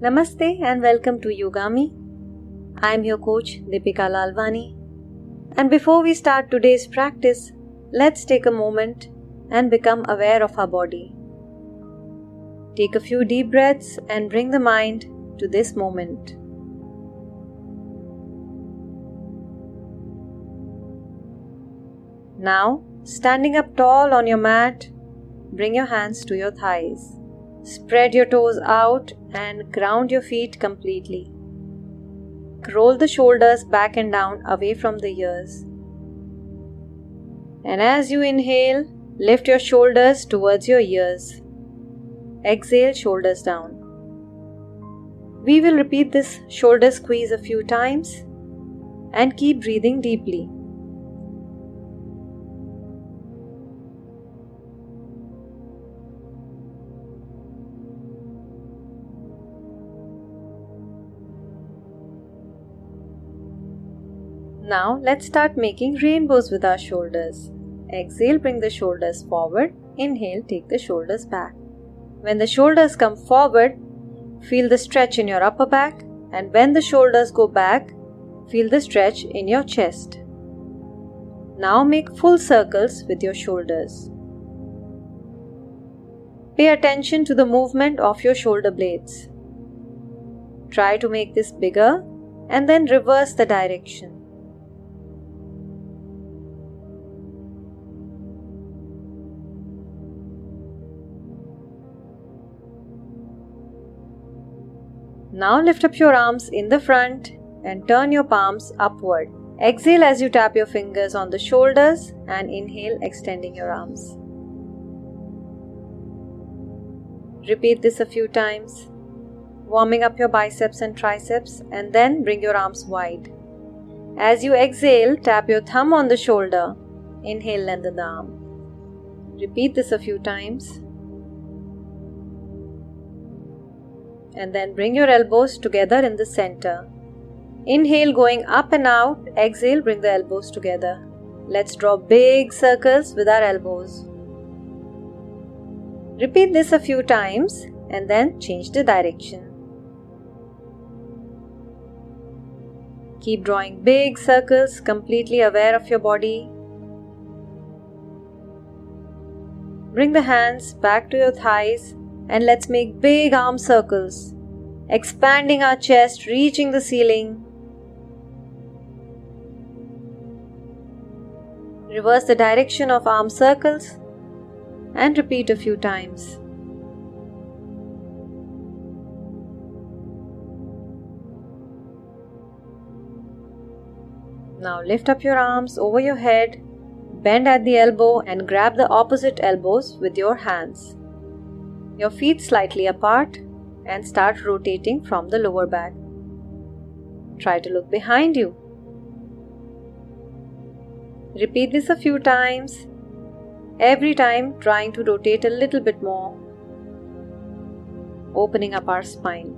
Namaste and welcome to Yogami. I am your coach Deepika Lalwani. And before we start today's practice, let's take a moment and become aware of our body. Take a few deep breaths and bring the mind to this moment. Now, standing up tall on your mat, bring your hands to your thighs. Spread your toes out and ground your feet completely. Roll the shoulders back and down away from the ears. And as you inhale, lift your shoulders towards your ears. Exhale, shoulders down. We will repeat this shoulder squeeze a few times and keep breathing deeply. Now let's start making rainbows with our shoulders. Exhale, bring the shoulders forward. Inhale, take the shoulders back. When the shoulders come forward, feel the stretch in your upper back, and when the shoulders go back, feel the stretch in your chest. Now make full circles with your shoulders. Pay attention to the movement of your shoulder blades. Try to make this bigger and then reverse the direction. Now lift up your arms in the front and turn your palms upward. Exhale as you tap your fingers on the shoulders and inhale, extending your arms. Repeat this a few times, warming up your biceps and triceps, and then bring your arms wide. As you exhale, tap your thumb on the shoulder. Inhale, lengthen the arm. Repeat this a few times. And then bring your elbows together in the center. Inhale, going up and out. Exhale, bring the elbows together. Let's draw big circles with our elbows. Repeat this a few times and then change the direction. Keep drawing big circles, completely aware of your body. Bring the hands back to your thighs. And let's make big arm circles, expanding our chest, reaching the ceiling. Reverse the direction of arm circles and repeat a few times. Now lift up your arms over your head, bend at the elbow and grab the opposite elbows with your hands. Your feet slightly apart and start rotating from the lower back. Try to look behind you. Repeat this a few times, every time trying to rotate a little bit more, opening up our spine.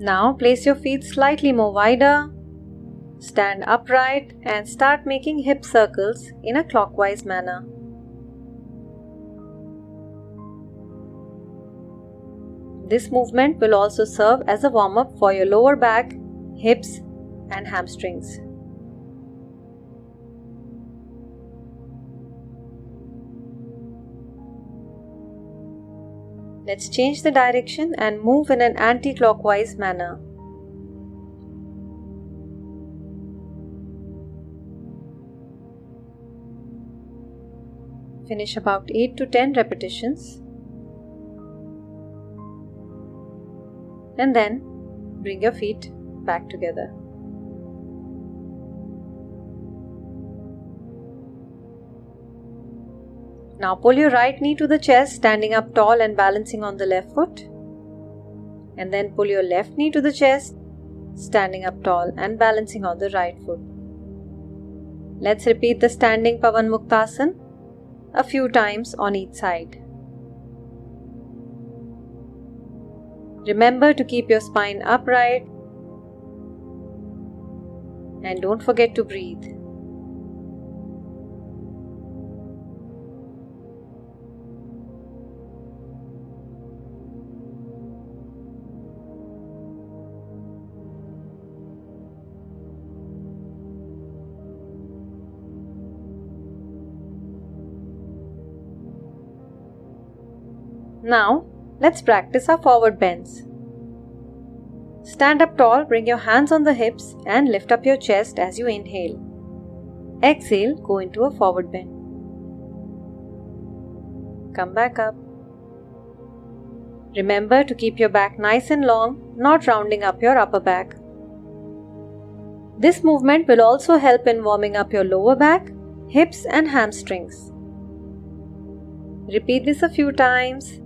Now place your feet slightly more wider. Stand upright and start making hip circles in a clockwise manner. This movement will also serve as a warm-up for your lower back, hips, and hamstrings. Let's change the direction and move in an anti-clockwise manner. Finish about 8 to 10 repetitions. And then bring your feet back together. Now pull your right knee to the chest, standing up tall and balancing on the left foot. And then pull your left knee to the chest, standing up tall and balancing on the right foot. Let's repeat the standing Pavan Muktasana a few times on each side. Remember to keep your spine upright and don't forget to breathe. Now, let's practice our forward bends. Stand up tall, bring your hands on the hips and lift up your chest as you inhale. Exhale, go into a forward bend. Come back up. Remember to keep your back nice and long, not rounding up your upper back. This movement will also help in warming up your lower back, hips and hamstrings. Repeat this a few times.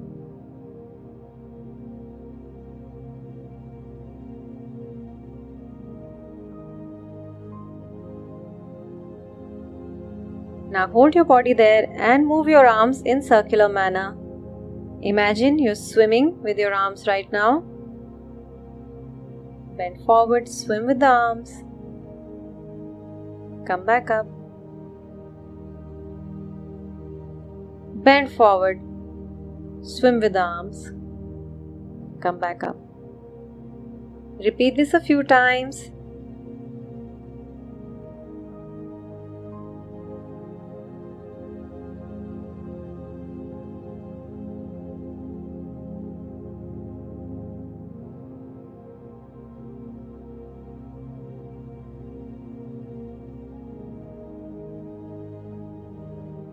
Now hold your body there and move your arms in circular manner. Imagine you're swimming with your arms right now. Bend forward, swim with the arms. Come back up. Bend forward, swim with the arms. Come back up. Repeat this a few times.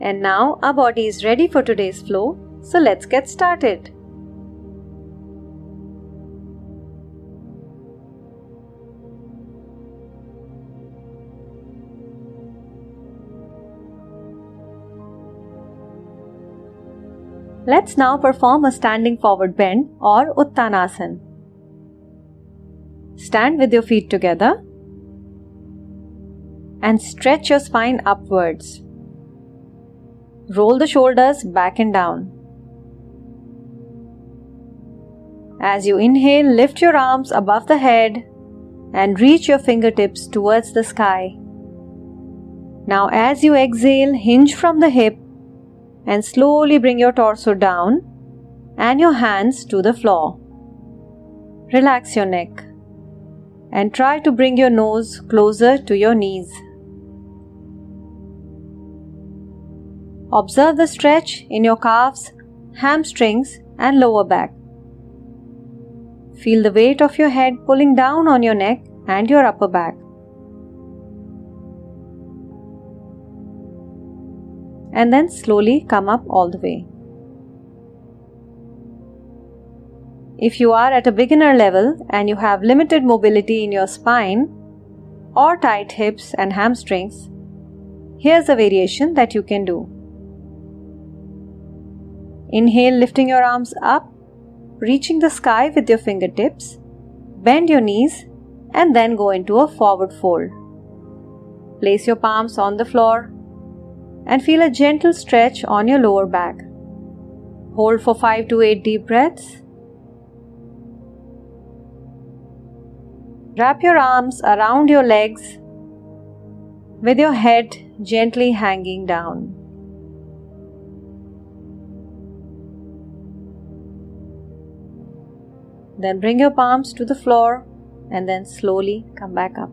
And now our body is ready for today's flow, so let's get started. Let's now perform a standing forward bend or Uttanasana. Stand with your feet together and stretch your spine upwards. Roll the shoulders back and down. As you inhale, lift your arms above the head and reach your fingertips towards the sky. Now as you exhale, hinge from the hip and slowly bring your torso down and your hands to the floor. Relax your neck and try to bring your nose closer to your knees. Observe the stretch in your calves, hamstrings and lower back. Feel the weight of your head pulling down on your neck and your upper back. And then slowly come up all the way. If you are at a beginner level and you have limited mobility in your spine or tight hips and hamstrings, here's a variation that you can do. Inhale, lifting your arms up, reaching the sky with your fingertips. Bend your knees and then go into a forward fold. Place your palms on the floor and feel a gentle stretch on your lower back. Hold for 5 to 8 deep breaths. Wrap your arms around your legs with your head gently hanging down. Then bring your palms to the floor and then slowly come back up.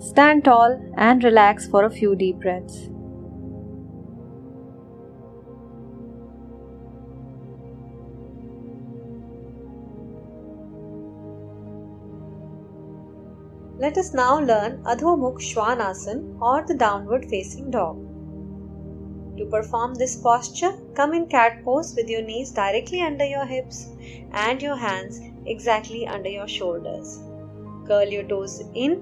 Stand tall and relax for a few deep breaths. Let us now learn Adho Svanasana or the downward facing dog. To perform this posture, come in cat pose with your knees directly under your hips and your hands exactly under your shoulders. Curl your toes in,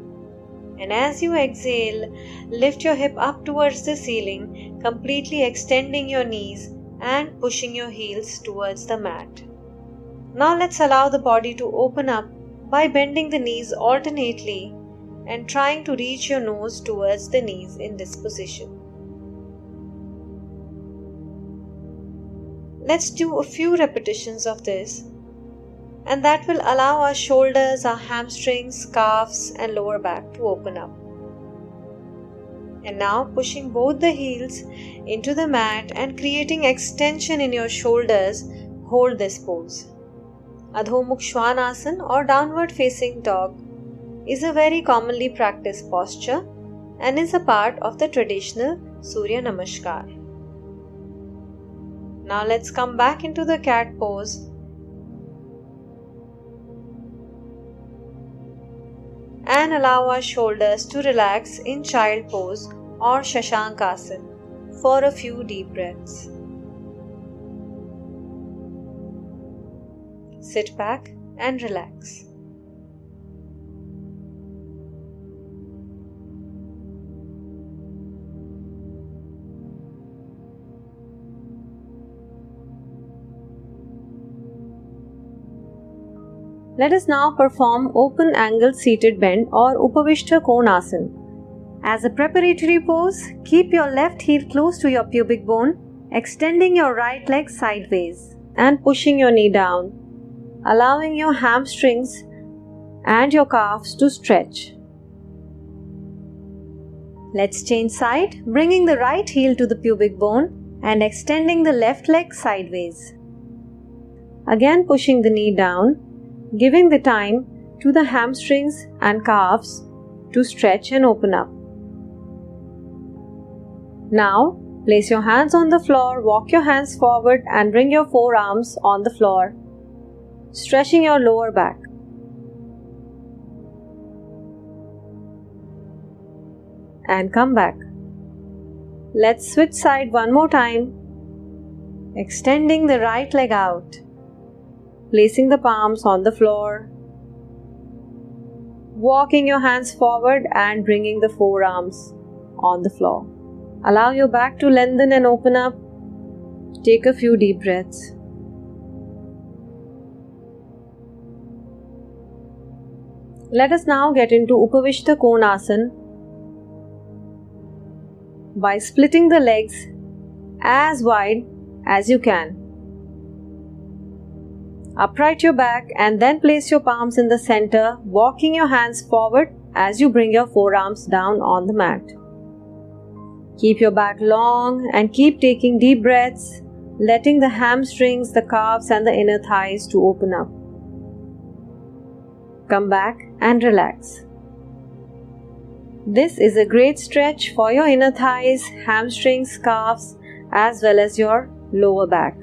and as you exhale, lift your hip up towards the ceiling, completely extending your knees and pushing your heels towards the mat. Now let's allow the body to open up by bending the knees alternately and trying to reach your nose towards the knees in this position. Let's do a few repetitions of this, and that will allow our shoulders, our hamstrings, calves and lower back to open up. And now pushing both the heels into the mat and creating extension in your shoulders, hold this pose. Adho Svanasana or downward facing dog is a very commonly practiced posture, and is a part of the traditional Surya Namaskar. Now let's come back into the cat pose and allow our shoulders to relax in child pose or Shashankasana for a few deep breaths. Sit back and relax. Let us now perform open angle seated bend or Upavishta Konasana. As a preparatory pose, keep your left heel close to your pubic bone, extending your right leg sideways and pushing your knee down, allowing your hamstrings and your calves to stretch. Let's change side, bringing the right heel to the pubic bone and extending the left leg sideways. Again pushing the knee down, giving the time to the hamstrings and calves to stretch and open up. Now, place your hands on the floor, walk your hands forward and bring your forearms on the floor, stretching your lower back. And come back. Let's switch side one more time, extending the right leg out, placing the palms on the floor, walking your hands forward and bringing the forearms on the floor. Allow your back to lengthen and open up. Take a few deep breaths. Let us now get into Upavishta Konasana by splitting the legs as wide as you can. Upright your back and then place your palms in the center, walking your hands forward as you bring your forearms down on the mat. Keep your back long and keep taking deep breaths, letting the hamstrings, the calves and the inner thighs to open up. Come back and relax. This is a great stretch for your inner thighs, hamstrings, calves as well as your lower back.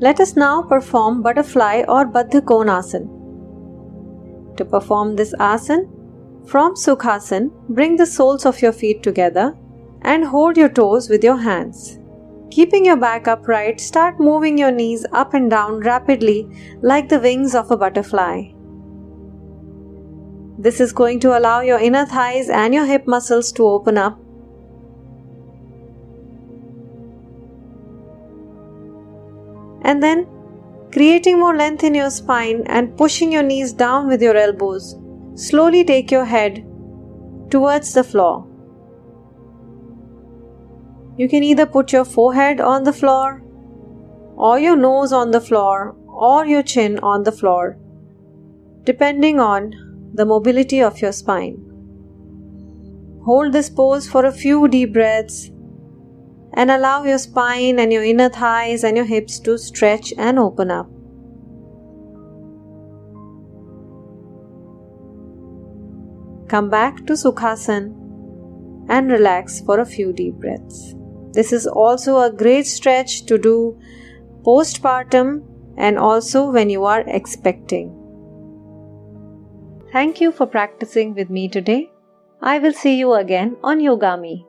Let us now perform butterfly or Baddha Konasana. To perform this asana, from Sukhasana, bring the soles of your feet together and hold your toes with your hands. Keeping your back upright, start moving your knees up and down rapidly like the wings of a butterfly. This is going to allow your inner thighs and your hip muscles to open up. And then, creating more length in your spine and pushing your knees down with your elbows, slowly take your head towards the floor. You can either put your forehead on the floor, or your nose on the floor, or your chin on the floor, depending on the mobility of your spine. Hold this pose for a few deep breaths and allow your spine and your inner thighs and your hips to stretch and open up. Come back to Sukhasana and relax for a few deep breaths. This is also a great stretch to do postpartum and also when you are expecting. Thank you for practicing with me today. I will see you again on Yogami.